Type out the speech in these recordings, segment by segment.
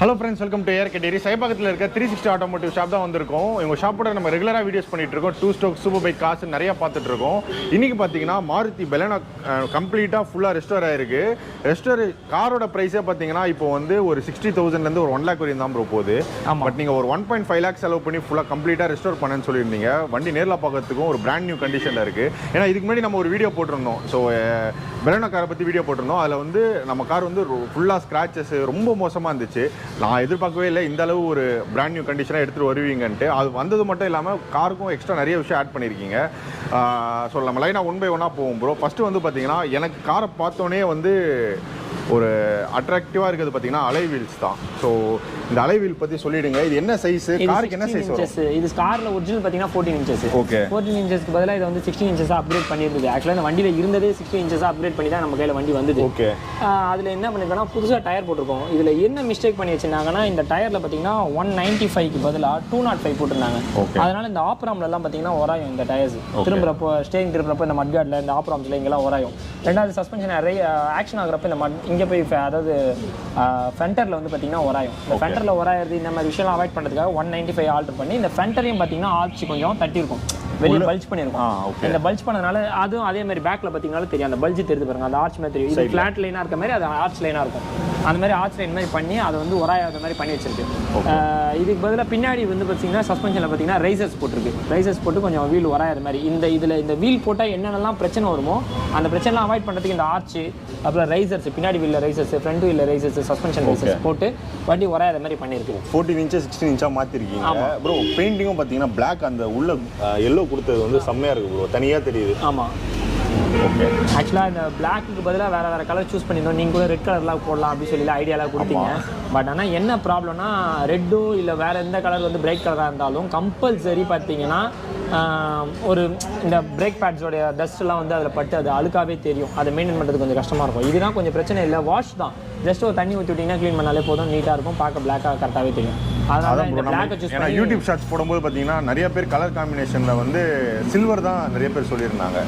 Hello friends, welcome to ARK Diaries. சைபாகத்தில் இருக்க 360 Automotive shop தான் வந்திருக்கோம். இவங்க ஷாப்போட நம்ம ரெகுலராக வீடியோஸ் பண்ணிட்டு இருக்கோம். 2 ஸ்டோக் சூப்பர் பைக் காசு நிறைய பார்த்துட்டு இருக்கோம். இன்னைக்கு பார்த்தீங்கன்னா மாருதி பெலனோ கம்ப்ளீட்டாக ஃபுல்லாக ரெஸ்டோர் ஆயிருக்கு. ரெஸ்டோர் காரோட ப்ரைஸே பார்த்தீங்கன்னா இப்போ வந்து ஒரு 60,000லேருந்து ஒரு 1 lakh வரையும் தான் ப்ரோ போகுது. பட் நீங்கள் ஒரு 1.5 lakhs செலவு பண்ணி ஃபுல்லாக கம்ப்ளீட்டாக ரெஸ்டோர் பண்ணேன்னு சொல்லியிருந்தீங்க. வண்டி நேரில் பார்க்கறதுக்கும் ஒரு பிராண்ட் நியூ கண்டிஷனில் இருக்குது. ஏன்னா இதுக்கு முன்னாடி நம்ம ஒரு வீடியோ போட்டிருந்தோம். ஸோ பெலனோ காரை பற்றி வீடியோ போட்டிருந்தோம். அதில் வந்து நம்ம கார் வந்து ஃபுல்லாக ஸ்க்ராச்சஸ் ரொம்ப மோசமாக இருந்துச்சு. நான் எதிர்பார்க்கவே இல்லை இந்த அளவு ஒரு பிராண்ட் நியூ கண்டிஷனாக எடுத்துகிட்டு வருவீங்கன்ட்டு. அது வந்தது மட்டும் இல்லாமல் காருக்கும் எக்ஸ்ட்ரா நிறைய விஷயம் ஆட் பண்ணியிருக்கீங்க. ஸோ நம்ம லைனாக 1 by 1 போவோம் ப்ரோ. ஃபஸ்ட்டு வந்து பார்த்தீங்கன்னா எனக்கு காரை பார்த்தோன்னே வந்து ஒரு அட்ராக்டிவாக இருக்கிறது பார்த்தீங்கன்னா அலை வீல்ஸ் தான். ஸோ இந்த அலை வீல் பற்றி சொல்லிவிடுங்க. இது என்ன சைஸு, காருக்கு என்ன சைஸ் வரும்? இது காரில் ஒரிஜினல் பார்த்தீங்கன்னா 14 inches. ஓகே, 14 inchesக்கு பதிலாக இது வந்து 16 inches அப்கிரேட் பண்ணியிருந்தது. ஆக்சுவலாக இந்த வண்டியில் இருந்ததே 16 inches அப்கிரேட் பண்ணி தான் நம்ம கையில் வண்டி வந்தது. ஓகே, அதில் என்ன பண்ணிருக்கோம்னா புதுசாக டயர் போட்டிருக்கோம். இதில் என்ன மிஸ்டேக் பண்ணி வச்சுருந்தாங்கன்னா இந்த டயரில் பார்த்தீங்கன்னா 195க்கு பதிலாக 205 போட்டிருந்தாங்க. அதனால் இந்த ஆப்ராம்லாம் பார்த்தீங்கன்னா உராயும் இந்த டயர்ஸ் திரும்புறப்போ ஸ்டேரிங் திரும்புறப்போ இந்த மட்கார்டில் இந்த ஆப்ராம்ஸில் இங்கெல்லாம் உராயும். ரெண்டாவது சஸ்பென்ஷன் நிறைய ஆக்ஷன் ஆகிறப்ப இந்த இங்கே போய் அதாவது ஃபென்டரில் வந்து பார்த்தீங்கன்னா உராயும். இந்த ஃபென்டரில் உராயிறது இந்த மாதிரி விஷயம்லாம் அவாய்ட் பண்ணுறதுக்காக 195 ஆல்டர் பண்ணி இந்த ஃபென்டரையும் பார்த்தீங்கன்னா ஆர்ச் கொஞ்சம் தட்டியிருக்கும், வெளியே பல்ஜ் பண்ணியிருக்கும். இந்த பல்ஜ் பண்ணதுனால அதுவும் அதே மாதிரி பேக்கில் பார்த்தீங்கன்னாலும் தெரியும், அந்த பல்ஜ் தெரிஞ்சு பாருங்க, அந்த ஆர்ச் மாதிரி தெரியும். இது ஃப்ளாட் லைனாக இருக்க மாதிரி அது ஆர்ச் லைனாக இருக்கும். அந்த மாதிரி ஆர்ச் லைன் மாதிரி பண்ணி அதை வந்து உராயாத மாதிரி பண்ணி வச்சிருக்கு. இதுக்கு பதிலாக பின்னாடி வந்து பார்த்தீங்கன்னா சஸ்பென்ஷனில் பார்த்தீங்கன்னா ரைசர்ஸ் போட்டிருக்கு. ரைசர்ஸ் போட்டு கொஞ்சம் வீல் உராயாத மாதிரி இந்த வீல் போட்டால் என்னென்னலாம் பிரச்சனை வருமோ அந்த பிரச்சனைலாம் அவாய்ட் பண்ணுறதுக்கு இந்த ஆர்ச்சு, அப்புறம் ரைசர்ஸ், பின்னாடி வீலில் ரைசர்ஸ், ஃப்ரண்ட் வீலில் ரைசர்ஸ், சஸ்பென்ஷன் ரைசர்ஸ் போட்டு வண்டி உராயாத மாதிரி பண்ணியிருக்கு. 14 inches 16 inch மாற்றிருக்கீங்க ப்ரோ. பெயிண்டிங்கும் பார்த்தீங்கன்னா பிளாக், அந்த உள்ள எல்லோ கொடுத்தது வந்து செம்மையாக இருக்குது ப்ரோ, தனியாக தெரியுது. ஆமாம், ஓகே. ஆக்சுவலாக இந்த பிளாக்கு பதிலாக வேறு கலர் சூஸ் பண்ணியிருந்தோம். நீங்கள் கூட ரெட் கலர்லாம் போடலாம் அப்படின்னு சொல்லி ஐடியாலாம் கொடுத்தீங்க. பட் ஆனால் என்ன ப்ராப்ளம்னா ரெட்டோ இல்லை வேறு எந்த கலர் வந்து பிரேக் கலராக இருந்தாலும் கம்பல்சரி பார்த்தீங்கன்னா ஒரு இந்த பிரேக் பேட்ஸோடைய டஸ்ட்லாம் வந்து அதில் பட்டு அது அழுக்காவே தெரியும். அதை மெயின்டைன் பண்ணுறது கொஞ்சம் கஷ்டமாக இருக்கும். இதுதான் கொஞ்சம் பிரச்சனை இல்லை, வாஷ் தான். ஜஸ்ட் ஒரு தண்ணி ஊற்றி விட்டிங்கன்னா க்ளீன் பண்ணாலே போதும், நீட்டாக இருக்கும், பார்க்க பிளாக்காக கரெக்டாகவே தெரியும். அதனால இந்த பிளாக்கை சூஸ் பண்ணி யூடியூப் ஷார்ட்ஸ் போடும்போது பார்த்தீங்கன்னா நிறைய பேர் கலர் காம்பினேஷனில் வந்து சில்வர் தான் நிறைய பேர் சொல்லியிருந்தாங்க.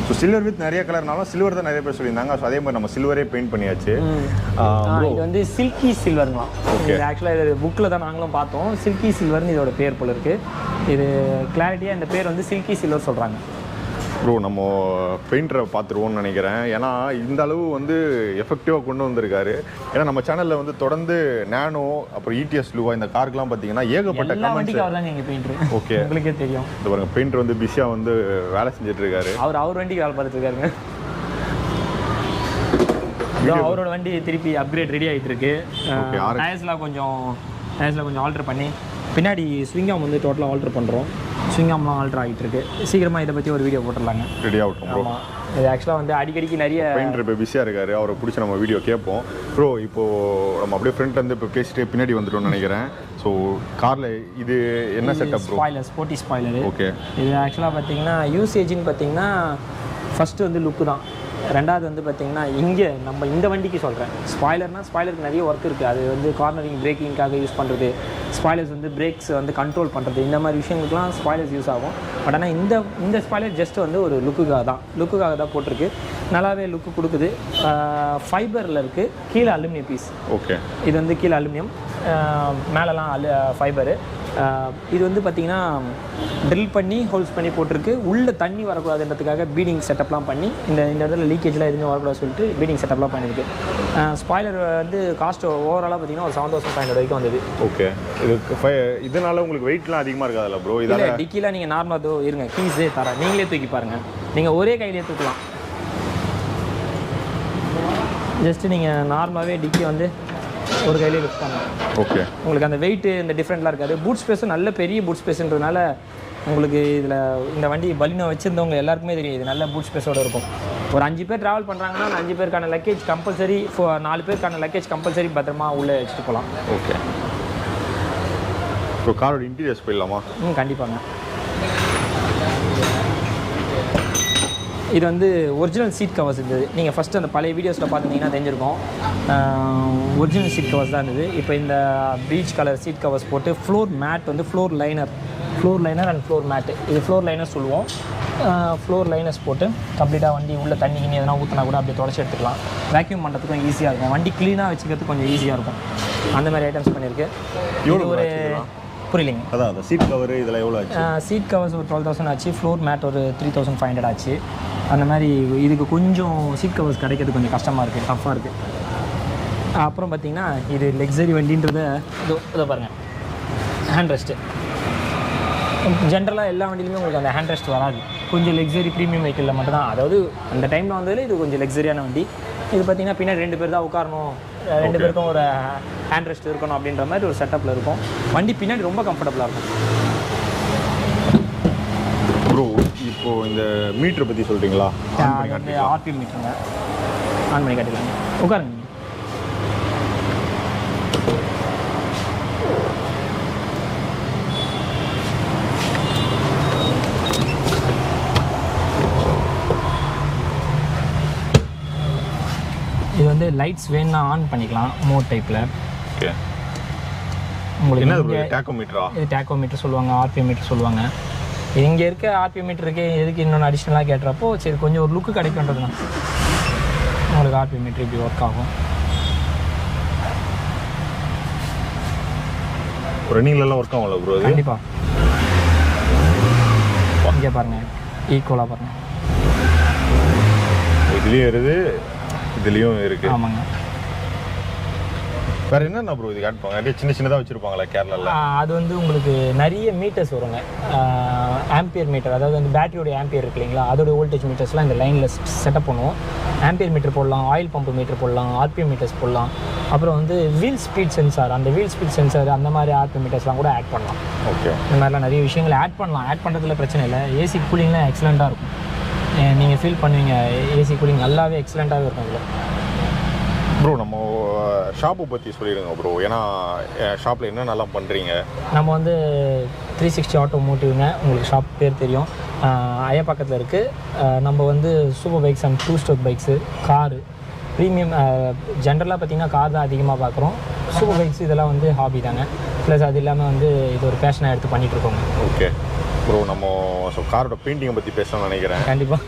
ஸோ சில்வர் வித் நிறைய கலர்னாலும் சில்வர் தான் நிறைய பேர் சொல்லியிருந்தாங்க. ஸோ அதே மாதிரி நம்ம சில்வரே பெயிண்ட் பண்ணியாச்சு. இது வந்து சில்கி சில்வருங்களாம். ஓகே, ஆக்சுவலாக இது புக்கில் தான் நாங்களும் பார்த்தோம். சில்கி சில்வர்னு இதோட பேர் போல இருக்குது. இது கிளாரிட்டியாக இந்த பேர் வந்து சில்கி சில்வர் சொல்கிறாங்க. ப்ரோ நம்ம பெயிண்டரை பார்த்துருவோம்னு நினைக்கிறேன். ஏன்னா இந்த அளவு வந்து எஃபெக்டிவாக கொண்டு வந்திருக்காரு. ஏன்னா நம்ம சேனலில் வந்து தொடர்ந்து நேனோ அப்புறம் இடிஎஸ் லூவா இந்த காருக்குலாம் பார்த்தீங்கன்னா ஏகப்பட்ட கமெண்ட்ஸ். ஓகே, உங்களுக்கே தெரியும். இந்த பாருங்க, பெயிண்டர் வந்து பிஸியாக வந்து வேலை செஞ்சுட்டு இருக்காரு. அவர் வண்டிக்கு வேலை பார்த்துட்டு இருக்காருங்க. அவரோட வண்டி திருப்பி அப்கிரேட் ரெடி ஆகிட்டு இருக்கு. டயர்ஸ்லாம் கொஞ்சம் ஆல்டர் பண்ணி பின்னாடி ஸ்விங்காம் வந்து டோட்டலாக ஆல்டர் பண்ணுறோம். ஸ்விங்காம்லாம் ஆல்டர் ஆகிட்டு இருக்கு. சீக்கிரமாக இதை பற்றி ஒரு வீடியோ போட்டுடலாங்க. ரெடி ஆகட்டும் ப்ரோ. இது ஆக்சுவலாக வந்து அடிக்கடிக்கு நிறைய பெயிண்டர் இப்போ பிஸியாக இருக்காரு. அவரை பிடிச்ச நம்ம வீடியோ கேட்போம் ப்ரோ. இப்போது நம்ம அப்படியே ஃப்ரெண்ட்லேருந்து இப்போ பேசிட்டு பின்னாடி வந்துட்டோம்னு நினைக்கிறேன். ஸோ காரில் இது என்ன setup bro? Spoiler, sporty spoiler. Okay, இது ஆக்சுவலாக பார்த்தீங்கன்னா யூசேஜின்னு பார்த்தீங்கன்னா ஃபஸ்ட்டு வந்து லுக்கு தான். ரெண்டாவது வந்து பார்த்திங்கன்னா இங்கே நம்ம இந்த வண்டிக்கு சொல்கிறேன், ஸ்பாய்லருக்கு நிறைய ஒர்க் இருக்குது. அது வந்து கார்னரிங் பிரேக்கிங்காக யூஸ் பண்ணுறது, ஸ்பாய்லர்ஸ் வந்து பிரேக்ஸ் வந்து கண்ட்ரோல் பண்ணுறது, இந்த மாதிரி விஷயங்களுக்குலாம் ஸ்பாய்லர்ஸ் யூஸ் ஆகும். பட் ஆனால் இந்த ஸ்பாய்லர் ஜஸ்ட் வந்து ஒரு லுக்குக்காக தான் போட்டிருக்கு. நல்லாவே லுக்கு கொடுக்குது. ஃபைபரில் இருக்குது, கீழே அலுமினியம் பீஸ். ஓகே, இது வந்து கீழே அலுமினியம், மேலெலாம் ஃபைபரு. இது வந்து பார்த்திங்கன்னா ட்ரில் பண்ணி ஹோல்ஸ் பண்ணி போட்டிருக்கு. உள்ளே தண்ணி வரக்கூடாதுன்றதுக்காக பீடிங் செட்டப்லாம் பண்ணி இந்த இடத்துல லீக்கேஜ்லாம் எதுவுமே வரக்கூடாது சொல்லிட்டு பீடிங் செட்டப்லாம் பண்ணியிருக்கு. ஸ்பாய்லர் வந்து காஸ்ட் ஓவராலாக பார்த்திங்கன்னா ஒரு 7,500 வரைக்கும் வந்தது. ஓகே, இதனால உங்களுக்கு வெயிட்லாம் அதிகமாக இருக்காதுல்ல ப்ரோ? இதில் டிக்கிலாம் நீங்கள் நார்மலாக இருங்க, கீஸே தரேன், நீங்களே தூக்கி பாருங்கள். நீங்கள் ஒரே கையிலே தூக்கலாம். ஜஸ்ட்டு நீங்கள் நார்மலாகவே டிக்கி வந்து ஒரு கையிலே லிஃப்ட் பண்ணலாம். ஓகே, உங்களுக்கு அந்த வெயிட்டு இந்த டிஃப்ரெண்ட்லாம் இருக்காது. பூட் ஸ்பேஸும் நல்ல பெரிய பூட் ஸ்பேஸ்ன்றதுனால உங்களுக்கு இதில் இந்த வண்டி பலினோ வச்சுருந்தவங்க எல்லாருக்குமே தெரியும், இது நல்ல பூட் ஸ்பேஸோடு இருக்கும். ஒரு 5 பேர் ட்ராவல் பண்ணுறாங்கன்னா 5 பேருக்கான லக்கேஜ் கம்பல்சரி, 4 பேருக்கான லக்கேஜ் கம்பல்சரி பத்திரமா உள்ளே வச்சுட்டு போகலாம். ஓகே, ஸோ காரோட இன்டீரியர்ஸ் போயிடலாமா? கண்டிப்பாங்க. இது வந்து ஒரிஜினல் சீட் கவர்ஸ் இருந்தது. நீங்கள் ஃபஸ்ட்டு அந்த பழைய வீடியோஸில் பார்த்துருந்தீங்கன்னா தெரிஞ்சிருக்கும். ஒரிஜினல் சீட் கவர்ஸ் தான் இருந்தது. இப்போ இந்த பீச் கலர் சீட் கவர்ஸ் போட்டு ஃப்ளோர் மேட் வந்து floor liner and floor mat, இது ஃப்ளோர் லைனர் சொல்லுவோம். ஃப்ளோர் லைனஸ் போட்டு கம்ப்ளீட்டாக வண்டி உள்ள தண்ணி கிண்ணி எதனா ஊற்றினா கூட அப்படியே தொடச்சி எடுத்துக்கலாம். வேக்யூம் பண்ணுறதுக்கும் ஈஸியாக இருக்கும், வண்டி க்ளீனாக வச்சுக்கிறதுக்கு கொஞ்சம் ஈஸியாக இருக்கும். அந்த மாதிரி ஐட்டம்ஸ் பண்ணியிருக்கு. எவ்வளோ ஒரு புரியலைங்க? அதான் அந்த சீட் கவர் இதெல்லாம் எவ்வளோ ஆச்சு? சீட் கவர்ஸ் ஒரு 12,000 ஆச்சு, ஃப்ளோர் மேட் ஒரு 3,500 ஆச்சு. அந்த மாதிரி இதுக்கு கொஞ்சம் சீட் கவர்ஸ் கிடைக்கிறது கொஞ்சம் கஷ்டமாக இருக்குது, டஃப்பாக இருக்குது. அப்புறம் பார்த்திங்கன்னா இது லக்ஸரி வண்டின்றதை இதை பாருங்கள், ஹேண்ட் ரெஸ்ட்டு. ஜென்ரலாக எல்லா வண்டியிலுமே உங்களுக்கு அந்த ஹேண்ட் ரெஸ்ட் வராது, கொஞ்சம் லக்ஸரி ப்ரீமியம் வெஹிக்கிளில் மட்டும்தான். அதாவது அந்த டைமில் வந்ததில் இது கொஞ்சம் லக்ஸரியான வண்டி. இது பார்த்திங்கன்னா பின்னாடி 2 பேர் தான் உட்காரணும், 2 பேருக்கும் ஒரு ஹேண்ட் ரெஸ்ட் இருக்கணும் அப்படின்ற மாதிரி ஒரு செட்டப்பில் இருக்கும். வண்டி பின்னாடி ரொம்ப கம்ஃபர்டபுளாக இருக்கும். ப்ரோ இப்போது இந்த மீட்டரை பற்றி சொல்கிறீங்களா? வந்து ஆர்பிஎம் மீட்டருங்க, ஆன் பண்ணி காட்டிக்கலாங்க. உட்காருங்க. இது வந்து லைட்ஸ் வேணும்னா ஆன் பண்ணிக்கலாம், மோட் டைப்பில். ஓகே. உங்களுக்கு என்ன டேக்கோமீட்டரா? இது டேக்கோமீட்டர் சொல்லுவாங்க, ஆர்பிஎம் மீட்டர் சொல்லுவாங்க. இங்கே இருக்க ஆர்பிஎம் மீட்டர் இருக்கு, எதுக்கு இன்னொன்று அடிஷ்னலாக கேட்டுறப்போ சரி கொஞ்சம் ஒரு லுக்கு கிடைக்குன்றதுனா உங்களுக்கு ஆர்பிஎம் மீட்டர் இப்படி ஒர்க் ஆகும். ரன்னிங்லலாம் ஒர்க் ஆகும்ல ப்ரோ? கண்டிப்பாக. இங்கே பாருங்கள், ஈக்குவலாக பாருங்கள், இதுலேயும் இருக்குது இதுலேயும் இருக்குது. ஆமாங்க. வேறு என்னென்ன ப்ரோ இது ஆட் பண்ணுவாங்க? அப்படியே சின்ன சின்னதாக வச்சுருப்பாங்களா கேரளாவில்? அது வந்து உங்களுக்கு நிறைய மீட்டர்ஸ் வருங்க, ஆம்பியர் மீட்டர். அதாவது வந்து பேட்டரியோடைய ஆம்பியர் இருக்கு இல்லைங்களா, அதோட வோல்டேஜ் மீட்டர்ஸ்லாம் இந்த லைனில் செட்டப் பண்ணுவோம். ஆம்பியர் மீட்டர் போடலாம், ஆயில் பம்பு மீட்டர் போடலாம், ஆர்பிஎம் மீட்டர்ஸ் போடலாம். அப்புறம் வந்து வீல் ஸ்பீட் சென்சார், அந்த வீல் ஸ்பீட் சென்சார் அந்த மாதிரி ஆர்பிஎம் மீட்டர்ஸ்லாம் கூட ஆட் பண்ணலாம். ஓகே. இந்த மாதிரிலாம் நிறைய விஷயங்கள் ஆட் பண்ணலாம். ஆட் பண்ணுறதுல பிரச்சனை இல்லை. ஏசி கூலிங்லாம் எக்ஸலண்ட்டாக இருக்கும், நீங்கள் ஃபீல் பண்ணுவீங்க. ஏசி கூலிங் நல்லாவே எக்ஸலண்ட்டாகவே இருக்கும் இதில். ப்ரோ நம்ம ஷாப்பை பற்றி சொல்லிடுங்க ப்ரோ, ஏன்னா ஷாப்பில் என்னென்னலாம் பண்ணுறீங்க? நம்ம வந்து 360 ஆட்டோமோட்டிவ்ங்க, உங்களுக்கு ஷாப் பேர் தெரியும், அயப்பாக்கத்தில் இருக்குது. நம்ம வந்து super bikes and 2 stroke bikes, car, premium. ஜென்ரலாக பார்த்திங்கன்னா கார் தான் அதிகமாக பார்க்குறோம். சூப்பர் பைக்ஸ் இதெல்லாம் வந்து ஹாபி தாங்க. ப்ளஸ் அது இல்லாமல் வந்து இது ஒரு பேஷனாக எடுத்து பண்ணிகிட்ருக்கோங்க. ஓகே ப்ரோ, நம்ம காரோட பெயிண்டிங்கை பற்றி பேசணும்னு நினைக்கிறேன். கண்டிப்பாக.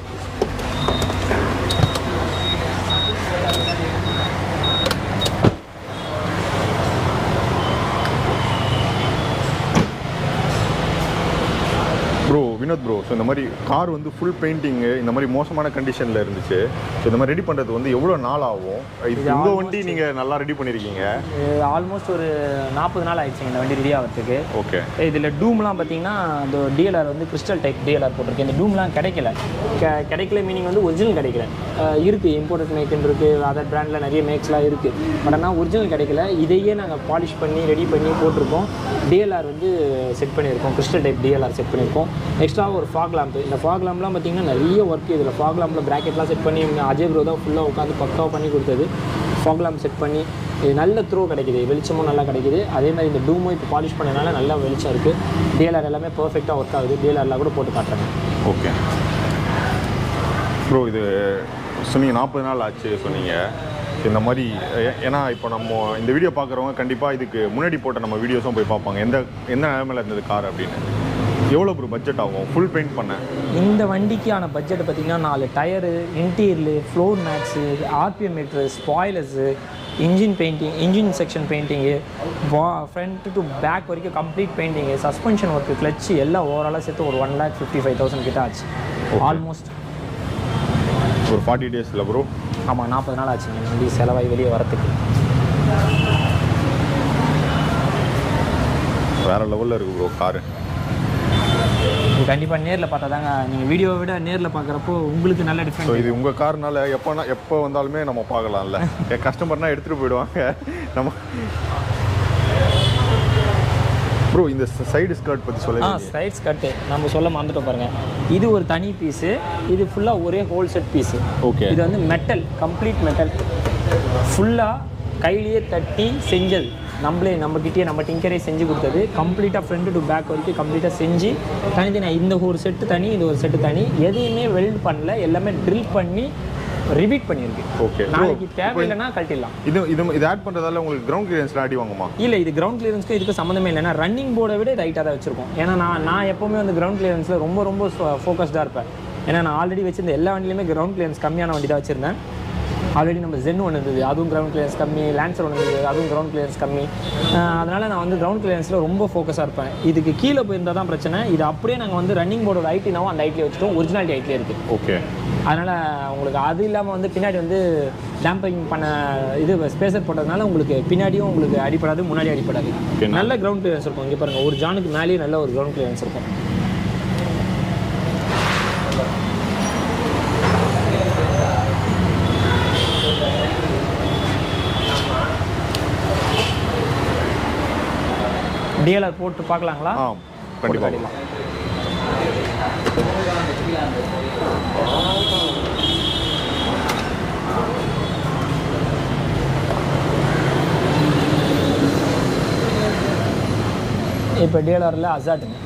ப்ரோ வினோத் ப்ரோ, ஸோ இந்த மாதிரி கார் வந்து ஃபுல் பெயிண்டிங்கு இந்த மாதிரி மோசமான கண்டிஷனில் இருந்துச்சு. ஸோ இந்த மாதிரி ரெடி பண்ணுறது வந்து எவ்வளோ நாள் ஆகும்? இது உங்கள் வண்டி நீங்கள் நல்லா ரெடி பண்ணியிருக்கீங்க. ஆல்மோஸ்ட் ஒரு 40 நாள் ஆயிடுச்சுங்க இந்த வண்டி ரெடி ஆகிறதுக்கு. ஓகே. இதில் டூம்லாம் பார்த்தீங்கன்னா அந்த டிஎல்ஆர் வந்து கிறிஸ்டல் டைப் டிஎல்ஆர் போட்டிருக்கு. இந்த டூம்லாம் கிடைக்கல மீனிங் வந்து ஒரிஜினல் கிடைக்கல. இருக்குது இம்போர்ட்டட் மேக்குன்னு இருக்குது, அதர் பிராண்டில் நிறைய மேக்ஸ்லாம் இருக்குது. பட் ஆனால் ஒரிஜினல் கிடைக்கல. இதையே நாங்கள் பாலிஷ் பண்ணி ரெடி பண்ணி போட்டிருக்கோம். டிஎல்ஆர் வந்து செட் பண்ணியிருக்கோம், கிறிஸ்டல் டைப் டிஎல்ஆர் செட் பண்ணியிருக்கோம். எக்ஸ்ட்ரா ஒரு ஃபாக் லேம்ப். இந்த ஃபாக் லேம்ப்லாம் பார்த்திங்கன்னா நிறைய ஒர்க். இதில் ஃபாக் லேம்பில் ப்ராக்கெட்லாம் செட் பண்ணி அஜய் ப்ரோ தான் ஃபுல்லாக உட்காந்து பக்காவாக பண்ணி கொடுத்தது. ஃபாக் லேம்ப் செட் பண்ணி இது நல்ல த்ரோ கிடைக்கிது, வெளிச்சமும் நல்லா கிடைக்கிது. அதே மாதிரி இந்த டூமும் இப்போ பாலிஷ் பண்ணனால நல்லா வெளிச்சம் இருக்குது. டிஎல்ஆர் எல்லாமே பர்ஃபெக்டாக ஒர்க் ஆகுது. டிஎல்ஆரில் கூட போட்டு காட்டுறேங்க. ஓகே ப்ரோ, இது சொன்னீங்க 40 நாள் ஆச்சு சொன்னீங்க. இந்த மாதிரி ஏன்னா இப்போ நம்ம இந்த வீடியோ பார்க்குறவங்க கண்டிப்பாக இதுக்கு முன்னாடி போட்ட நம்ம வீடியோஸும் போய் பார்ப்பாங்க, எந்த நிலைமையில் இருந்தது கார் அப்படின்னு. எவ்வளோ ப்ரோ பட்ஜெட் ஆகும் ஃபுல் பெயிண்ட் பண்ண? இந்த வண்டிக்கான பட்ஜெட் பார்த்திங்கன்னா 4 tyre, interior, floor mats, RPM meter, spoilers, engine painting, engine section painting, front to back வரைக்கும் complete painting, suspension work, clutch எல்லாம் ஓவராலாக சேர்த்து ஒரு 1,55,000 கிட்ட ஆச்சு ஆல்மோஸ்ட். ஒரு 40 டேஸில் ப்ரோ? ஆமாம், 40 நாள் ஆச்சுங்க வண்டி செலவாகி வெளியே வரத்துக்கு. வேறு லெவலில் இருக்குது ப்ரோ காரு. இது கண்டிப்பாக நேரில் பார்த்தா தாங்க, நீங்கள் வீடியோவை விட நேரில் பார்க்குறப்போ உங்களுக்கு நல்ல டிஃப்ரெண்ட். ஸோ இது உங்கள் கார்னால எப்போ வந்தாலுமே நம்ம பார்க்கலாம்ல. கஸ்டமர்னால் எடுத்துகிட்டு போயிடுவாங்க நம்ம. ப்ரோ இந்த சைடு ஸ்கர்ட் பற்றி சொல்லுங்கள். சைடு ஸ்கர்ட்டு நம்ம சொல்ல மறந்துட்டோம் பாருங்கள். இது ஒரு தனி பீஸு, இது ஃபுல்லாக ஒரே ஹோல் செட் பீஸு. ஓகே. இது வந்து மெட்டல், கம்ப்ளீட் மெட்டல், ஃபுல்லாக கையிலேயே தட்டி செஞ்சது. நம்மக்கிட்டே நம்ம டிங்கரே செஞ்சு கொடுத்தது. கம்ப்ளீட்டாக ஃப்ரண்ட் டு பேக் வரைக்கும் கம்ப்ளீட்டாக செஞ்சு தனித்தனி. இந்த ஒரு செட்டு தனி, இது ஒரு செட்டு தனி. எதையுமே வெல்ட் பண்ணல, எல்லாமே ட்ரில் பண்ணி ரிபீட் பண்ணியிருக்கு. ஓகே, நாளைக்கு தேவையில்லைன்னா கழட்டிடலாம். இது ஆட் பண்ணுறதால உங்களுக்கு கிரவுண்ட் கிளியரன்ஸில் அடி வாங்குமா? இல்லை, இது கிரவுண்ட் கிளியரன்ஸ்க்கு இதுக்கு சம்மந்தமே இல்லைன்னா ரன்னிங் போர்டை விட ரைட்டாக தான் வச்சிருக்கோம். ஏன்னா நான் எப்போவுமே வந்து கிரவுண்ட் கிளியரன்ஸில் ரொம்ப ஃபோக்கஸ்டாக இருப்பேன். ஏன்னா நான் ஆல்ரெடி வச்சிருந்த எல்லா வண்டியிலுமே கிரவுண்ட் கிளியரன்ஸ் கம்மியான வண்டி தான் வச்சுருந்தேன். ஆல்ரெடி நம்ம ஜென் ஒன்று இருந்தது, அதுவும் கிரவுண்ட் கிளியரன்ஸ் கம்மி. லான்சர் ஒன்று இருந்தது, அதுவும் கிரவுண்ட் கிளியரன்ஸ் கம்மி. அதனால் நான் வந்து கிரவுண்ட் கிளியரன்ஸில் ரொம்ப ஃபோக்கஸாக இருப்பேன். இதுக்கு கீழே போயிருந்தால் தான் பிரச்சனை. இது அப்படியே நாங்கள் வந்து ரன்னிங் போர்டோட ஐட்டினாவும் அந்த ஐட்டிலே வச்சுட்டோம், ஒரிஜினாலிட்டி ஐட்டிலே இருக்குது. ஓகே, அதனால் உங்களுக்கு அது இல்லாமல் வந்து பின்னாடி வந்து டேம்பிங் பண்ண இது ஸ்பேசர் போட்டதுனால உங்களுக்கு பின்னாடியும் உங்களுக்கு அடிப்படாது, முன்னாடி அடிப்படாது. நல்ல கிரவுண்ட் கிளியரன்ஸ் இருக்கும். இங்கே பாருங்கள், ஒரு ஜானுக்கு மேலேயே நல்ல ஒரு கிரவுண்ட் கிளியரன்ஸ் இருக்கும். டிஎல்ஆர் போட்டு பார்க்கலாங்களா? கண்டிப்பாக. இப்போ டிஎல்ஆரில் அசாட்டுங்க.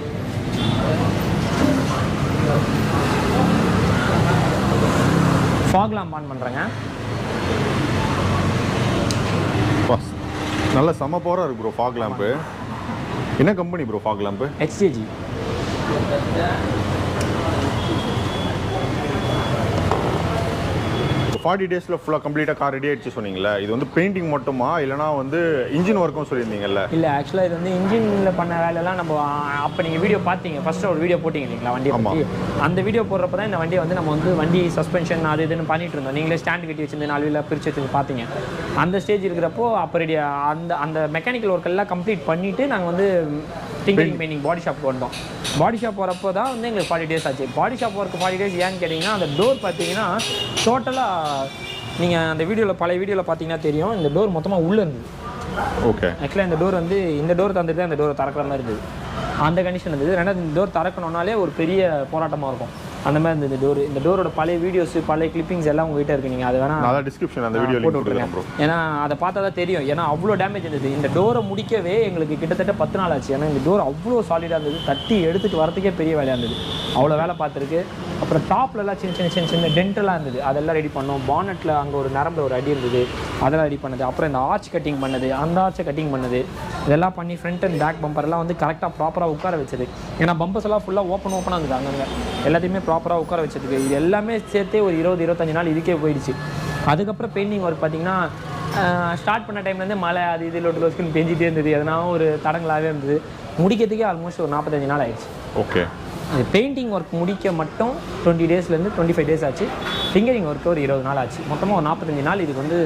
ஃபாக் லாம்ப் ஆன் பண்ணுறேங்க. நல்ல செம பவராக இருக்கு ப்ரோ ஃபாக் லாம்ப்பு. என்ன கம்பெனி ப்ரோ ஃபாக் லாம்ப்பு? HJG. 40 டேஸில் ஃபுல்லாக கம்ப்ளீட்டாக கார் ரெடி ஆகிடுச்சு சொன்னீங்களே, இது வந்து பெயிண்டிங் மட்டுமா இல்லைனா வந்து இன்ஜின் ஒர்க்கும் சொல்லியிருந்தீங்கல்ல? இல்லை, ஆக்சுவலாக இது வந்து இன்ஜினில் பண்ண வேலையெல்லாம் நம்ம அப்போ நீங்கள் வீடியோ பார்த்தீங்க, ஃபஸ்ட்டு ஒரு வீடியோ போட்டிங்க இல்லைங்களா வண்டி பற்றி. அந்த வீடியோ போடுறப்ப தான் இந்த வண்டியை வந்து நம்ம வந்து வண்டி சஸ்பென்ஷன் அது இதுன்னு பண்ணிட்டு இருந்தோம். நீங்களே ஸ்டாண்ட் கட்டி வச்சிருந்து 4 வீலில் பிரித்து வச்சு பார்த்தீங்க. அந்த ஸ்டேஜ் இருக்கிறப்போ அப்போ ரெடி அந்த மெக்கானிக்கல் ஒர்க் எல்லாம் கம்ப்ளீட் பண்ணிவிட்டு நாங்கள் வந்து டிங்கரிங் பெயிண்டிங் பாடி ஷாப் வந்தோம். பாடி ஷாப் வரப்போ தான் வந்து எங்களுக்கு 40 டேஸ் ஆச்சு. பாடி ஷாப் ஒர்க்கு 40 டேஸ் ஏன்னு கேட்டிங்கன்னா, அந்த டோர் பார்த்தீங்கன்னா டோட்டலாக நீங்கள் அந்த வீடியோவில் பழைய வீடியோவில் பார்த்தீங்கன்னா தெரியும், இந்த டோர் மொத்தமாக உள்ளே இருந்தது. ஓகே, ஆக்சுவலாக இந்த டோர் வந்து இந்த டோர் தந்துட்டு தான் இந்த டோரை திறக்கிற மாதிரி இருந்தது. அந்த கண்டிஷன் இருந்தது. ரெண்டாவது இந்த டோர் திறக்கணுன்னாலே ஒரு பெரிய போராட்டமாக இருக்கும். அந்த மாதிரி இருந்தது டோர். இந்த டோரோட பழைய வீடியோஸ் பழைய கிளிப்பிங்ஸ் எல்லாம் உங்ககிட்ட இருக்கு. நீங்கள் அது வேணா நான் டிஸ்கிரிப்ஷன் அந்த வீடியோ லிங்க் போட்டுருக்கேன் ப்ரோ. ஏன்னா அதை பார்த்தா தான் தெரியும். ஏன்னா அவ்வளோ டேமேஜ் இருந்தது. இந்த டோரை முடிக்கவே எங்களுக்கு கிட்டத்தட்ட 10 நாள் ஆச்சு. ஏன்னா இந்த டோர் அவ்வளோ சாலிடாக இருந்தது. தட்டி எடுத்துகிட்டு வரதுக்கே பெரிய வேலையாக இருந்தது. அவ்வளோ வேலை பார்த்துருக்கு. அப்புறம் டாப்லலாம் சின்ன டென்டெல்லாம் இருந்தது, அதெல்லாம் ரெடி பண்ணோம். பானட்டில் அங்கே ஒரு நரம்பில் ஒரு அடி இருந்தது, அதெல்லாம் ரெடி பண்ணது. அப்புறம் இந்த ஆர்ச் கட்டிங் பண்ணது, அந்த ஆர்ச்சை கட்டிங் பண்ணது, இதெல்லாம் பண்ணி ஃப்ரண்ட் அண்ட் பேக் பம்பர்லாம் வந்து கரெக்டாக ப்ராப்பராக உட்கார வச்சது. ஏன்னா பம்பர்ஸ் எல்லாம் ஃபுல்லாக ஓப்பனாக இருந்தது. அங்கங்கே எல்லாத்தையுமே ப்ராப்பராக உட்கார வச்சதுக்கு இது எல்லாமே சேர்த்தே ஒரு 20-25 நாள் இதுக்கே போயிடுச்சு. அதுக்கப்புறம் பெயிண்டிங் ஒர்க் பார்த்திங்கன்னா ஸ்டார்ட் பண்ண டைம்லேருந்து மழை அது இது லோஸ்க்குன்னு பெஞ்சிட்டே இருந்தது. அதனால ஒரு தடங்களாகவே இருந்தது. முடிக்கிறதுக்கே ஆல்மோஸ்ட் ஒரு 45 நாள் ஆயிடுச்சு. ஓகே, அது பெயிண்டிங் ஒர்க் முடிக்க மட்டும் 20 டேஸ்லேருந்து 25 டேஸ் ஆச்சு. ஃபிங்கரிங் ஒர்க்கு ஒரு 20 நாள் ஆச்சு. மொத்தமாக ஒரு 45 நாள் இதுக்கு வந்து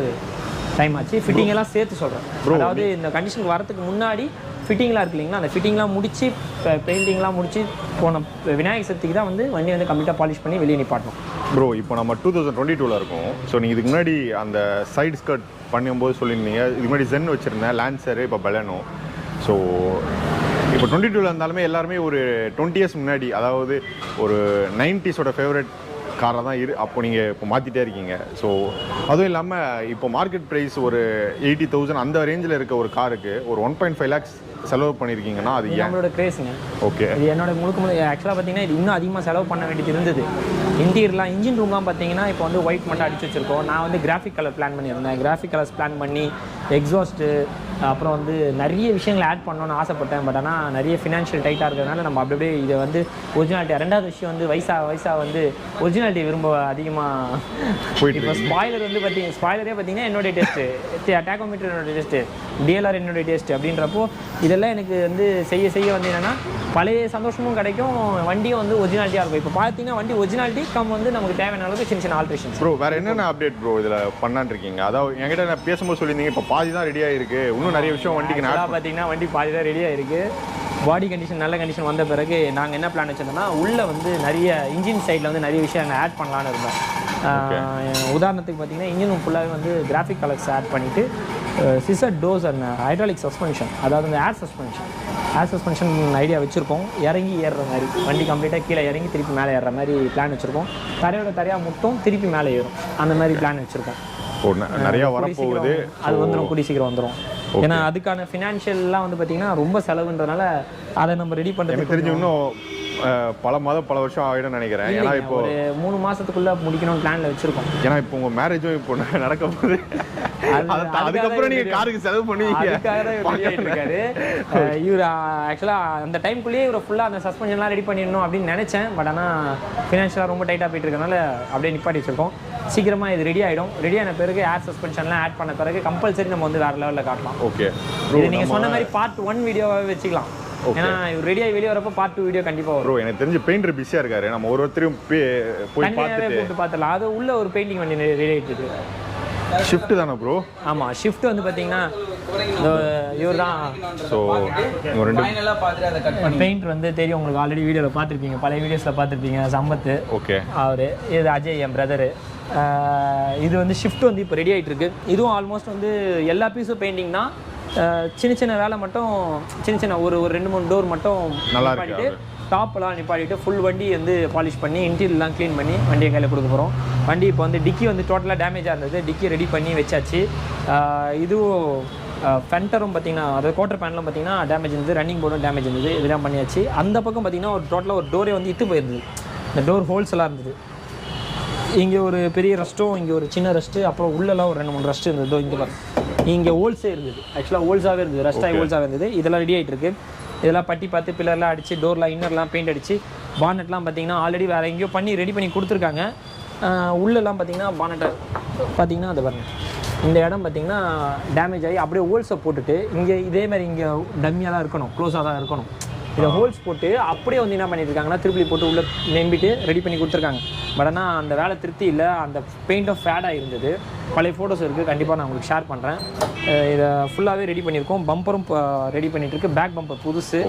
டைம் ஆச்சு. ஃபிட்டிங் எல்லாம் சேர்த்து சொல்கிறேன். அதாவது இந்த கண்டிஷனுக்கு வரதுக்கு முன்னாடி ஃபிட்டிங்லாம் இருக்கு இல்லைங்களா, அந்த ஃபிட்டிங்லாம் முடிச்சு பெயிண்டிங்லாம் முடிச்சு போன விநாயகர் சதுர்த்திக்கு தான் வந்து வண்டி வந்து கம்ப்ளீட்டாக பாலிஷ் பண்ணி வெளியே நிப்பாட்டணும். ப்ரோ இப்போ நம்ம 2022 இருக்கும். ஸோ நீங்கள் இதுக்கு முன்னாடி அந்த சைடு ஸ்கர்ட் பண்ணும்போது சொல்லியிருந்தீங்க, இதுக்கு முன்னாடி ஜென் வச்சுருந்தேன், லான்சரு, இப்போ பெலனோ. ஸோ இப்போ 22 இருந்தாலுமே எல்லாருமே ஒரு 20 இயர்ஸ் முன்னாடி, அதாவது ஒரு 90s ஃபேவரட் காராக தான் அப்போ நீங்கள் இப்போ மாற்றிட்டே இருக்கீங்க. ஸோ அதுவும் இல்லாமல் இப்போ மார்க்கெட் ப்ரைஸ் ஒரு 80,000 அந்த ரேஞ்சில் இருக்க ஒரு காருக்கு ஒரு 1.5 lakhs செலவு பண்ணியிருக்கீங்கன்னா அது நம்மளோட கிரேஸுங்க. ஓகே, இது என்னோட முழுக்க ஆக்சுவலாக பார்த்தீங்கன்னா இது இன்னும் அதிகமாக செலவு பண்ண வேண்டியது இருந்தது. இன்டீரியர்லாம் இன்ஜின் ரூம்லாம் பார்த்தீங்கன்னா இப்போ வந்து ஒயிட் மட்டும் அடிச்சு வச்சிருக்கோம். நான் வந்து கிராஃபிக் கலர் பிளான் பண்ணியிருந்தேன். கிராஃபிக் கலர்ஸ் பிளான் பண்ணி எக்ஸாஸ்ட்டு அப்புறம் வந்து நிறைய விஷயங்களை ஆட் பண்ணணும்னு ஆசைப்பட்டேன். பட் ஆனால் நிறைய ஃபினான்ஷியல் டைட்டாக இருக்கிறதுனால நம்ம அப்படியே இதை வந்து ஒரிஜினாலிட்டி. ரெண்டாவது விஷயம் வந்து வயசாக வந்து ஒரிஜினாலிட்டி விரும்ப அதிகமாக இப்போ ஸ்பாய்லர் வந்து ஸ்பாய்லரே பார்த்தீங்கன்னா என்னுடைய டேஸ்ட்டு, டேக்கோமீட்டர் என்னுடைய டேஸ்ட்டு, டிஎல்ஆர் என்னுடைய டேஸ்ட்டு அப்படின்றப்போ இதெல்லாம் எனக்கு வந்து செய்ய வந்து என்னென்னா பழைய சந்தோஷமும் கிடைக்கும், வண்டியும் வந்து ஒரிஜினாலிட்டியாக இருக்கும். இப்போ பார்த்தீங்கன்னா வண்டி ஒரிஜினாலிட்டி வந்து நமக்கு தேவையான அளவுக்கு சின்ன ஆல்ட்ரேஷன்ஸ். ப்ரோ வேறு என்னென்ன அப்டேட் ப்ரோ இதில் பண்ணான்னு இருக்கீங்க? அதாவது என்கிட்ட நான் பேசும்போது சொல்லியிருந்தீங்க இப்போ பாதி தான் ரெடி ஆகிருக்கு, இன்னும் நிறைய விஷயம் வண்டிக்கு நான் பார்த்தீங்கன்னா வண்டி பாதி தான் ரெடி ஆகிருக்கு. பாடி கண்டிஷன் நல்ல கண்டிஷன் வந்த பிறகு நாங்கள் என்ன பிளான் வச்சுருந்தோம்னா உள்ளே வந்து நிறைய இன்ஜின் சைடில் வந்து நிறைய விஷயம் நாங்கள் ஆட் பண்ணலான்னு இருந்தோம். உதாரணத்துக்கு பார்த்தீங்கன்னா இன்ஜின் ஃபுல்லாகவே வந்து கிராஃபிக் கலர்ஸ் ஆட் பண்ணிவிட்டு scissor doors and hydraulic suspension, அதாவது இந்த ஏர் சஸ்பென்ஷன் ஐடியா வச்சுருக்கோம். இறங்கி ஏறுற மாதிரி வண்டி கம்ப்ளீட்டாக கீழே இறங்கி திருப்பி மேலே ஏறுற மாதிரி பிளான் வச்சுருக்கோம். தரையாக மட்டும் திருப்பி மேலே ஏறும் அந்த மாதிரி பிளான் வச்சுருக்கோம். நிறையா வரப்போகுது, அது வந்துடும், கூடி சீக்கிரம் வந்துடும். ஏன்னா அதுக்கான ஃபினான்ஷியல்லாம் வந்து பார்த்தீங்கன்னா ரொம்ப செலவுன்றதுனால அதை நம்ம ரெடி பண்ணுறது தெரிஞ்சு இன்னும் பல மாதம் பல வருஷம் ஆகிடும் நினைக்கிறேன். ஏன்னா இப்போ ஒரு 3 மாசத்துக்குள்ள முடிக்கணும்னு பிளான்ல வச்சிருக்கோம். ஏன்னா இப்போ உங்க மேரேஜும் இப்போ நடக்க போகுது. அதுக்கப்புறம் நீங்க காருக்கு செலவு பண்ணுவீங்க. அதுக்காக தான் இவர் ரெடி ஆகிட்டு இருக்காரு. இவர் ஆக்சுவலாக அந்த டைம்குள்ளேயே இவர் ஃபுல்லாக அந்த சஸ்பென்ஷன்லாம் ரெடி பண்ணிடணும் அப்படின்னு நினச்சேன். பட் ஆனால் ஃபினான்ஷியலாக ரொம்ப டைட்டாக போயிட்டு இருக்கனால அப்படியே நிப்பாட்டி வச்சிருக்கோம். சீக்கிரமாக இது ரெடி ஆகிடும். ரெடி ஆன பிறகு ஏர் சஸ்பென்ஷன்லாம் ஆட் பண்ண பிறகு கம்பல்சரி நம்ம வந்து வேறு லெவலில் காட்டலாம். ஓகே, இது நீங்கள் சொன்ன மாதிரி பார்ட் 1 வீடியோவாகவே வச்சுக்கலாம். ஏன்னா இவர் ரெடியாகி வெளியே வரப்போ பார்ட் 2 வீடியோ கண்டிப்பாக வரும். எனக்கு தெரிஞ்சு பெயிண்டர் பிஸியாக இருக்காரு. நம்ம ஒருத்தரையும் போய் கூப்பிட்டு பார்த்துடலாம். அது உள்ள ஒரு பெயிண்டிங் வண்டி ரெடி ஆகிட்டு இருக்கு. ஷிஃப்ட் தானே ப்ரோ? ஆமாம், ஷிஃப்ட் வந்து பார்த்தீங்கன்னா இவர் தான். ஸோ பெயிண்டர் வந்து தெரியும் உங்களுக்கு, ஆல்ரெடி வீடியோவில் பார்த்துருப்பீங்க, பழைய வீடியோஸில் பார்த்துருப்பீங்க. சம்பத்து ஓகே, அவர். இது அஜய், என் பிரதரு. இது வந்து ஷிஃப்ட் வந்து இப்போ ரெடி ஆகிட்டு இருக்கு. இதுவும் ஆல்மோஸ்ட் வந்து எல்லா பீஸும் பெயிண்டிங் தான். சின்ன சின்ன வேலை மட்டும், சின்ன சின்ன ஒரு 2-3 டோர் மட்டும் நிப்பாட்டிட்டு டாப்லாம் நிப்பாட்டிட்டு ஃபுல் வண்டி வந்து பாலிஷ் பண்ணி இன்டீரியர்லாம் க்ளீன் பண்ணி வண்டியை கையில் கொடுக்க போகிறோம். வண்டி இப்போ வந்து டிக்கி வந்து டோட்டலாக டேமேஜாக இருந்தது. டிக்கி ரெடி பண்ணி வச்சாச்சு. இதுவும் ஃபென்டரும் பார்த்தீங்கன்னா, அதாவது குவார்டர் பேனலும் பார்த்தீங்கன்னா டேமேஜ் இருந்தது. ரன்னிங் போர்டும் டேமேஜ் இருந்தது. இதெல்லாம் பண்ணியாச்சு. அந்த பக்கம் பார்த்தீங்கன்னா ஒரு டோட்டலாக ஒரு டோரே வந்து இத்து போயிருந்தது. இந்த டோர் ஹோல்ஸ் எல்லாம் இருந்தது. இங்கே ஒரு பெரிய ரெஸ்ட்டும், இங்கே ஒரு சின்ன ரெஸ்ட்டு, அப்புறம் உள்ளெல்லாம் ஒரு 2-3 ரெஸ்ட் இருந்தது. இங்கே பாருங்க, இங்கே ஹோல்ஸே இருந்தது. ஆக்சுவலாக ஹோல்ஸாகவே இருந்தது, ரெஸ்ட்டாகி ஹோல்ஸாகவே இருந்தது. இதெல்லாம் ரெடி ஆகிட்டு இருக்குது. இதெல்லாம் பட்டி பார்த்து பில்லர்லாம் அடித்து, டோர்லாம் இன்னர்லாம் பெயிண்ட் அடித்து, பானெட்லாம் பார்த்தீங்கன்னா ஆல்ரெடி வேறு எங்கேயோ ரெடி பண்ணி கொடுத்துருக்காங்க. உள்ளெல்லாம் பார்த்தீங்கன்னா பானெட்டை பார்த்தீங்கன்னா அது பாருங்க, இந்த இடம் பார்த்தீங்கன்னா டேமேஜ் ஆகி அப்படியே ஹோல்ஸை போட்டுட்டு, இங்கே இதேமாதிரி இங்கே டம்மியாக தான் இருக்கணும், க்ளோஸாக தான் இருக்கணும். இதை ஹோல்ஸ் போட்டு அப்படியே வந்து என்ன பண்ணியிருக்காங்கன்னா திருப்பி போட்டு உள்ளே நம்பிட்டு ரெடி பண்ணி கொடுத்துருக்காங்க. பட் ஆனால் அந்த வேலை திருப்தி இல்லை. அந்த பெயிண்ட்டும் ஃபேடாக இருந்தது. பழைய ஃபோட்டோஸ் இருக்குது, கண்டிப்பாக நான் உங்களுக்கு ஷேர் பண்ணுறேன். இதை ஃபுல்லாகவே ரெடி பண்ணியிருக்கோம். பம்பரும் ரெடி பண்ணிட்டு இருக்கு. பேக் பம்பர் புதுசு.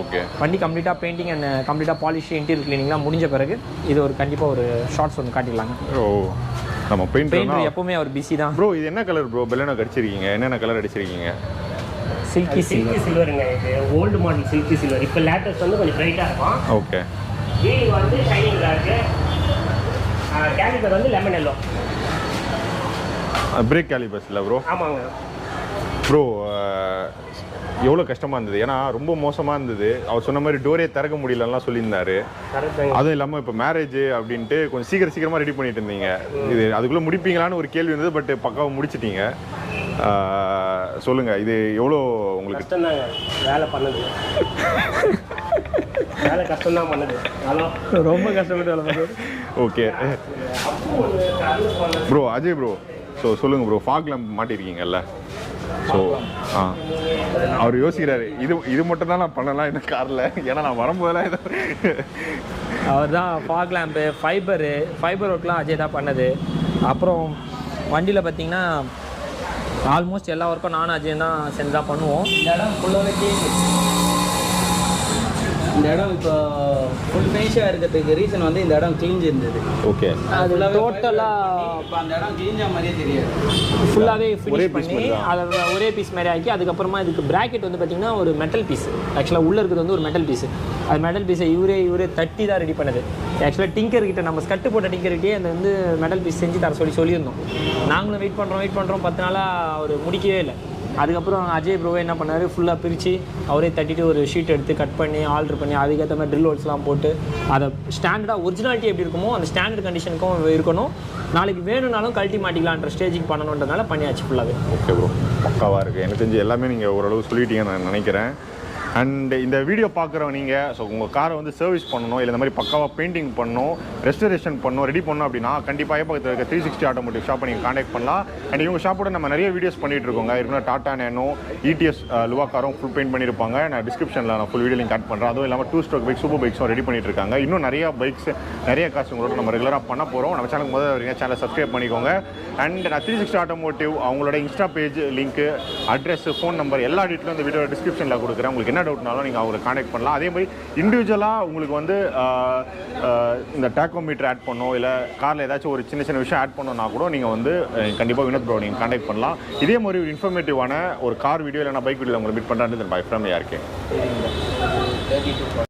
வண்டி கம்ப்ளீட்டாக பெயிண்டிங் அண்ட் கம்ப்ளீட்டாக பாலிஷ், இன்டீரியர் கிளீனிங்லாம் முடிஞ்ச பிறகு இது ஒரு கண்டிப்பாக ஒரு ஷார்ட்ஸ் வந்து காட்டிடலாங்க. நம்ம பெயிண்டர் எப்பவுமே அவர் பிஸி தான். ப்ரோ இது என்ன கலர் ப்ரோ? பெலனோ அடிச்சிருக்கீங்க, என்னென்ன கலர் அடிச்சிருக்கீங்க? சில்கி சில்வருங்க. இது ஓல்டு மாடல் சில்கி சில்வர். இப்போ லேட்டஸ்ட் வந்து கொஞ்சம் பிரைட்டாக இருக்கும். ஓகே. வீல் வந்து ஷைனிங் பிளாக்கு. கேலிபர் வந்து லெமன் எல்லோ. பிரேக் கேலிபர்ஸ் இல்லை ப்ரோ? ஆமாங்க ப்ரோ. எவ்வளோ கஷ்டமாக இருந்தது? ஏன்னா ரொம்ப மோசமாக இருந்தது. அவர் சொன்ன மாதிரி டோரே திறக்க முடியலலாம் சொல்லியிருந்தாரு. அதுவும் இல்லாமல் இப்போ மேரேஜ் அப்படின்ட்டு கொஞ்சம் சீக்கிரமாக ரெடி பண்ணிட்டு இருந்தீங்க. இது அதுக்குள்ளே முடிப்பீங்களான்னு ஒரு கேள்வி இருந்தது. பட் பக்காவாக முடிச்சிட்டீங்க. சொல்லுங்கள், இது எவ்வளோ உங்களுக்கு? கஷ்டம்தாங்க வேலை பண்ணது. வேலை கஷ்டம்தான் பண்ணுது. ரொம்ப கஷ்டப்பட்டு வேலை பண்ணுது. Okay bro. Ajay bro, so சொல்லுங்கள் ப்ரோ. ஃபாக் லேம்ப் மாட்டிருக்கீங்கல்ல? ஸோ அவர் யோசிக்கிறாரு, இது மட்டும் தான் நான் பண்ணலாம் இந்த காரில். ஏன்னா நான் வரும்போதெல்லாம் இதை அவர் தான் ஃபாக் லேம்பு, ஃபைபர் ஒர்க்லாம் அஜய் தான் பண்ணது. அப்புறம் வண்டியில் பார்த்தீங்கன்னா ஆல்மோஸ்ட் எல்லா ஒர்க்கும் நானும் அஜய் தான் செஞ்சு தான் பண்ணுவோம். இந்த இடம் ஃபுல்லாகவே கேக்கு. இந்த இடம் இப்போ ஃபுல் ஃபினிஷாக இருக்கிறதுக்கு ரீசன் வந்து இந்த இடம் கிளீஞ்சி இருந்தது. ஓகே. அது டோட்டலாக இப்போ அந்த இடம் கிளீஞ்ச மாதிரியே தெரியாது. ஃபுல்லாகவே ஃபினிஷ் பண்ணி அதை ஒரே பீஸ் மாதிரி ஆக்கி, அதுக்கப்புறமா இதுக்கு ப்ராக்கெட் வந்து பார்த்திங்கன்னா ஒரு மெட்டல் பீஸ். ஆக்சுவலாக உள்ளே இருக்கிறது வந்து ஒரு மெட்டல் பீஸு. அது மெட்டல் பீஸை இவரே தட்டி தான் ரெடி பண்ணது. ஆக்சுவலாக டிங்கர்கிட்ட, நம்ம ஸ்கட்டு போட்ட டிங்கர்கிட்டே அந்த வந்து மெட்டல் பீஸ் செஞ்சு தர சொல்லியிருந்தோம். நாங்களும் வெயிட் பண்ணுறோம் 10 நாளாக அவர் முடிக்கவே இல்லை. அதுக்கப்புறம் அஜய் ப்ரோவே என்ன பண்ணார், ஃபுல்லாக பிரித்து அவரே தட்டிட்டு ஒரு ஷீட் எடுத்து கட் பண்ணி ஆல்ட்ரு பண்ணி அதுக்கேற்ற மாதிரி ட்ரில் ஹோல்ஸ்லாம் போட்டு அதை ஸ்டாண்டர்டாக ஒரிஜினாலிட்டி எப்படி இருக்குமோ அந்த ஸ்டாண்டர்ட் கண்டிஷனுக்கும் இருக்கணும். நாளைக்கு வேணும்னாலும் கழட்டி மாட்டிக்கலான்ற ஸ்டேஜுக்கு பண்ணணுன்றதுனால பண்ணியாச்சு ஃபுல்லாகவே. ஓகே ப்ரோ, பக்காவாக இருக்குது. எனக்கு தெரிஞ்சு எல்லாமே நீங்கள் ஓரளவு சொல்லிட்டீங்கன்னு நான் நினைக்கிறேன். அண்ட் இந்த வீடியோ பார்க்குறவங்க நீங்கள், ஸோ உங்கள் காரை வந்து சர்வீஸ் பண்ணணும், இல்லை இந்த மாதிரி பக்காவாக பெயிண்டிங் பண்ணணும், ரெஸ்டரேஷன் பண்ணணும், ரெடி பண்ணணும் அப்படின்னா கண்டிப்பாக பக்கத்தில் இருக்க 360 ஆட்டோமோட்டிவ் ஷாப்பை நீங்கள் காண்டாக்ட் பண்ணலாம். அண்ட் இவங்க ஷாப்போட நம்ம நிறைய வீடியோஸ் பண்ணிட்டு இருக்கோங்க. இருக்குன்னா டாடா நேனோ, ETS லுவா காரும் ஃபுல் பெயிண்ட் பண்ணியிருப்பாங்க. நான் டிஸ்கிரிப்ஷனில் நான் ஃபுல் வீடியோ லிங்க் ஆட் பண்ணுறேன். அதுவும் இல்லாமல் 2 ஸ்ட்ரோக் பைக், சூப்பர் பைக்ஸும் ரெடி பண்ணிட்டு இருக்காங்க. இன்னும் நிறைய பைக்ஸ், நிறைய காசு உங்களோட நம்ம ரெகுலராக பண்ண போகிறோம். நம்ம சேனலுக்கு முதல்ல வரீங்க, சேனலை சப்ஸ்கிரைப் பண்ணிக்கோங்க. அண்ட் நான் 360 ஆட்டோமோட்டிவ் அவங்களோட Insta page link, address, phone number எல்லா டீட்டெயிலும் இந்த வீடியோ டிஸ்கிரிப்ஷனில் கொடுக்குறேன். உங்களுக்கு என்ன டவுட்னாலும் நீங்கள் அவங்களை கான்டாக்ட் பண்ணலாம். அதே மாதிரி இண்டிவிஜுவலாக உங்களுக்கு வந்து இந்த டேக்கோமீட்டர் ஆட் பண்ணோம், இல்லை காரில் ஏதாச்சும் ஒரு சின்ன விஷயம் ஆட் பண்ணோன்னா கூட நீங்கள் வந்து கண்டிப்பாக வினோத் ப்ரோ நீங்கள் கான்டாக்ட் பண்ணலாம். இதே மாதிரி ஒரு இன்ஃபர்மேட்டிவான ஒரு கார் வீடியோ இல்லைனா பைக் வீடியோ உங்களை மீட் பண்ணுறான்னு பை ஃப்ரம் ARK.